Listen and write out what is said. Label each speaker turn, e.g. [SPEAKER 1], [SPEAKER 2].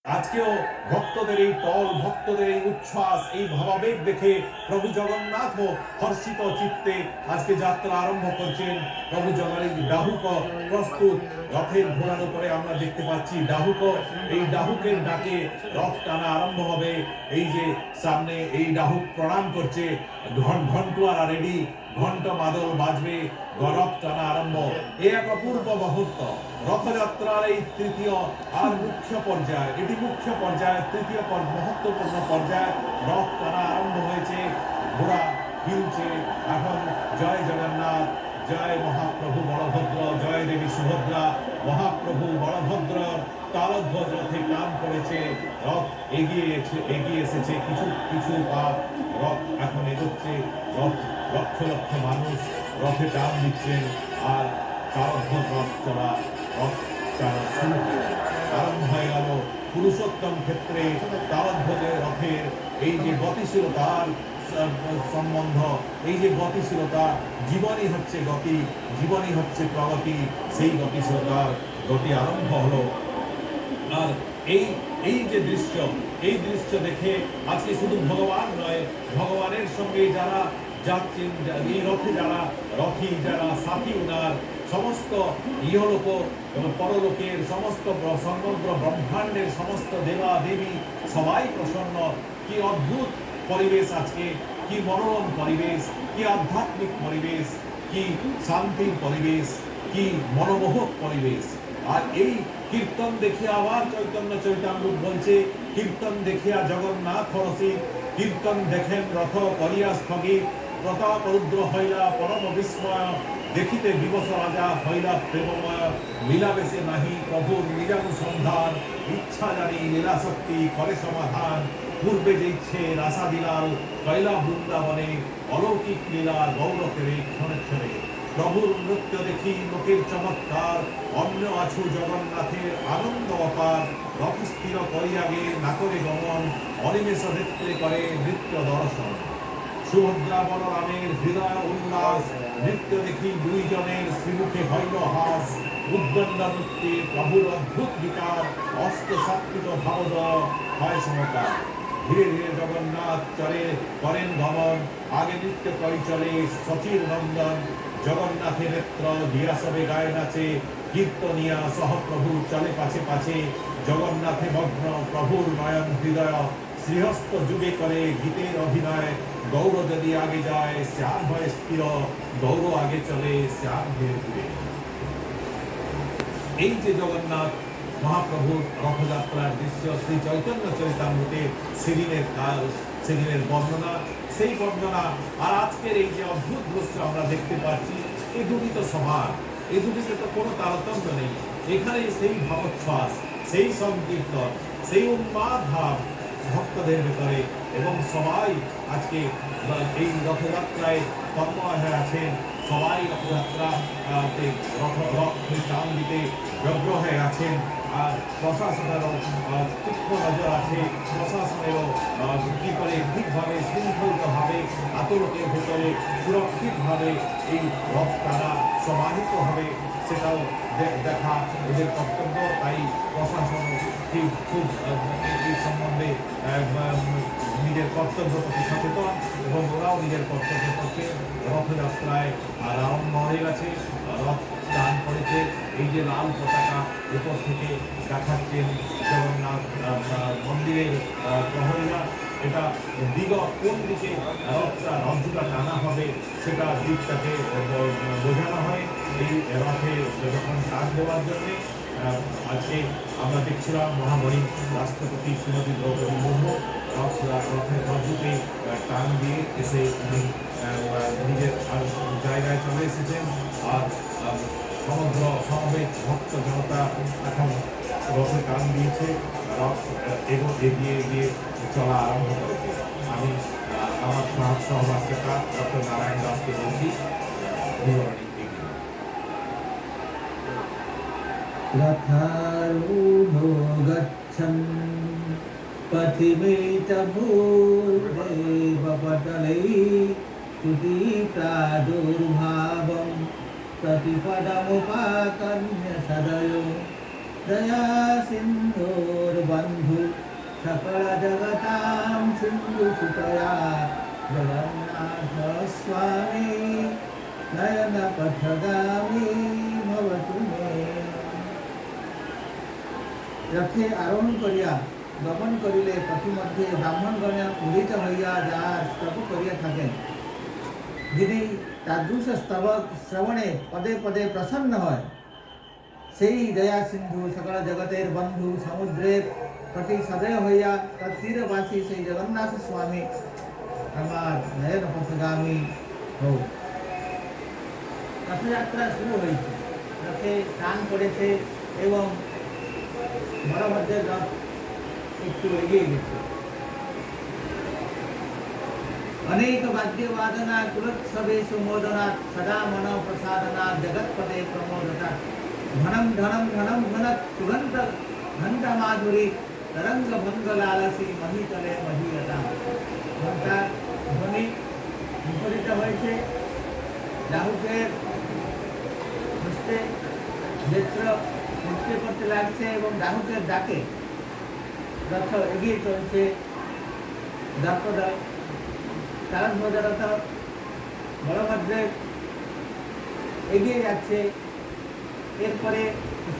[SPEAKER 1] আজকেও ভক্তদের এই টল, ভক্তদের এই উচ্ছ্বাস, এই ভাবাবেগ দেখে প্রভু জগন্নাথ হর্ষিত চিত্তে আজকে যাত্রা আরম্ভ করছেন। প্রভু জগন্নাথ ডাহুক প্রস্তুত, রথের ঘোড়ার উপরে আমরা দেখতে পাচ্ছি ডাহুক। এই ডাহুকের ডাকে রথ টানা আরম্ভ হবে। এই যে সামনে এই ডাহুক প্রণাম করছে, ঘন্টুয়ারা রেডি, ঘন্ট মাদল বাজবে, রথ টানা আরম্ভ। এ এক অপূর্ব মুহূর্ত। রথযাত্রার এই তৃতীয় আর মুখ্য পর্যায়, এটি মুখ্য পর্যায়, তৃতীয় মহত্বপূর্ণ পর্যায়। রথ টানা আরম্ভ হয়েছে, ঘোড়া হিলছে। এখন জয় জগন্নাথ, জয় মহাপ্রভু বলভদ্র, জয় দেবী সুভদ্রা। মহাপ্রভু বলভদ্র তালধ্বজ রথে টান পড়েছে, রথ এগিয়ে এসেছে কিছু কিছু পা। রথ এখন এগোচ্ছে, রথ লক্ষ লক্ষ মানুষ রথে টান দিচ্ছেন। আর তালধ্বজ রথ চলা, রথ চালা শুরু আরম্ভ হয়ে গেল। পুরুষোত্তম ক্ষেত্রে তালধ্বজের রথের এই যে গতিশীলতার সম্বন্ধ, এই যে গতিশীলতা, জীবনই হচ্ছে গতি, জীবনই হচ্ছে প্রগতি। সেই গতিশীলতার গতি আরম্ভ হলো। আর এই যে দৃশ্য, এই দৃশ্য দেখে আজকে শুধু ভগবান নয়, ভগবানের সঙ্গে যারা যাচ্ছেন, এই রথে যারা রথী, যারা সাথী, উনার সমস্ত ইহলোক এবং পরলোকের সমস্ত সমগ্র ব্রহ্মাণ্ডের সমস্ত দেবা দেবী সবাই প্রসন্ন। কি অদ্ভুত পরিবেশ আজকে, কি মনোরম পরিবেশ, কি আধ্যাত্মিক পরিবেশ, কি শান্তির পরিবেশ, কি মনোমোহক পরিবেশ। আর এই কীর্তন দেখে আবার চৈতন্য চৈতামৃত বলছে, কীর্তন দেখিয়া জগন্নাথ রসিক, কীর্তন দেখেন রথ করিয়া স্থগিত, প্রতাপ রুদ্র হইলা পরম বিস্ময়, দেখিতে বিবশ রাজা হইলা প্রেমময়, মিলাবেশে নাহি প্রভুর নিজানুসন্ধান, ইচ্ছা জানি লীলাশক্তি করে সমাধান, পূর্বে যে ইচ্ছে রাসা দিলাল কয়লা বৃন্দাবনে, অলৌকিক লীলা গৌরকেরে ক্ষণে ক্ষণে। প্রভুর নৃত্য দেখি লোকের চমৎকার, অন্য আছু জগন্নাথের আনন্দ অপার, রথ স্থির করিয়াগে না করে গমন, অনিমেষ নেত্রে করে নৃত্য দর্শন। সুভদ্রা বলরামের হৃদয় উল্লাস, নৃত্য দেখি দুইজনের শ্রীমুখে হইল হাস, উদ্দণ্ড নৃত্যে প্রভুর অদ্ভুত বিকার, অস্ত সাত্বিক ভাবোদয় হয় সমকার। ধীরে ধীরে জগন্নাথ চলে করেন গমন, আগে নৃত্য করি চলে সচির নন্দন, জগন্নাথের নেত্র দিয়া সবে গায়ে নাচে, কীর্তনিয়া সহপ্রভু চলে পাছে পাছে, জগন্নাথে মগ্ন প্রভুর নয়ন হৃদয়, শ্রীহস্ত যুগে করে গীতের অভিনয়, গৌর যদি আগে যায় শ্যাম হয় স্থির, গৌর আগে চলে শ্যাম ধীরে ধীরে। এই যে জগন্নাথ মহাপ্রভুর রথযাত্রার দৃশ্য, শ্রী চৈতন্য চরিতামৃতের সেদিনের কাল, সেদিনের বর্ণনা, সেই বর্ণনা আর আজকের এই যে অদ্ভুত দৃশ্য আমরা দেখতে পাচ্ছি, এই দুটি তো সমান, এই দুটিতে তো কোনো তারতম্য নেই। এখানে সেই ভাবোচ্ছ্বাস, সেই সংকীর্তন, সেই উন্মাদ ভাব ভক্তদের ভেতরে, এবং সবাই আজকে এই রথযাত্রায় তন্ময় হয়ে আছেন। সবাই রথযাত্রাতে রথে টান দিতে ব্যগ্র হয়ে আছেন। আর প্রশাসনেরও তীক্ষ্ণ নজর আছে, প্রশাসনেরও কী করে ঠিকভাবে শৃঙ্খলিতভাবে আতঙ্কের ভেতরে সুরক্ষিতভাবে এই রথ টানা সমাহিত হবে সেটাও দেখা এদের কর্তব্য। তাই প্রশাসন খুব এই সম্বন্ধে নিজের কর্তব্যের প্রতি সচেতন, এবং ওরাও নিজের কর্তব্যের পক্ষে রথযাত্রায় আরম্ভ হয়ে গেছে। রথ টান পড়েছে, এই যে লাল পতাকা উপর থেকে দেখাচ্ছেন জগন্নাথ মন্দিরের প্রহরীরা, এটা কোন দিকে রথটা টানা হবে সেটা দিকটাকে বোঝানো হয় এই রথে যখন টান দেওয়ার জন্যে। আজকে আমরা দেখছিলাম মহামহিম রাষ্ট্রপতি শ্রীমতী দ্রৌপদী মুর্মু রথের মধ্যে টান দিয়ে এসে উনি নিজের জায়গায় চলে এসেছেন। আর সমগ্র সমবেত ভক্ত জনতা এখন রথে টান দিয়েছে, রথ এগিয়ে এগিয়ে চলা আরম্ভ করেছে। আমি আমার সহবাস্যতা ডক্টর নারায়ণ দাসকে বলছি বিবরণী।
[SPEAKER 2] रथारूढो गच्छन् पथिमेतभूदेवपटलै स्तुतिप्रादुर्भावं प्रतिपदमुपाकर्ण्य सदयो दया सिन्धोर्बन्धु सकल जगतां सिन्धुसुतया जगन्नाथ स्वामी नयन पथगामी भवतु मे। रथे आरोहण करिया गमन करिले पथिमध्ये ब्राह्मणगण उदित हइया যার স্তব করিয়া থাকেন। যিনি তাদৃশ স্তবক শ্রবণে পদে পদে প্রসন্ন হয়, সেই দয়া সিন্ধু সকল জগতের বন্ধু সমুদ্রের প্রতি সদয় হইয়া তার তীরবাসী সেই জগন্নাথ স্বামী আমার নয়ন পথগামী হোক। রথযাত্রা শুরু হয়েছে, রথে স্নান করেছে এবং বলভদ্রের রথ একটু এগিয়ে গেছে। अनेक वाद्य वादना कुलोत्सवे सुमोदना सदा मन प्रसादना जगत्पते प्रमोदता घनम घनम घनम घनत सुगंध घंटा माधुरी तरंग भंग लालसी महीतले महीयता। ঘন্টার ধ্বনি মুখরিত হয়েছে, রাহুকের হস্তে নেত্র নৃত্য করতে লাগছে এবং রাহুকের ডাকে রথ এগিয়ে চলছে। দর্পদয় তারকধ্বজ রথ বলভদ্রের এগিয়ে যাচ্ছে। এরপরে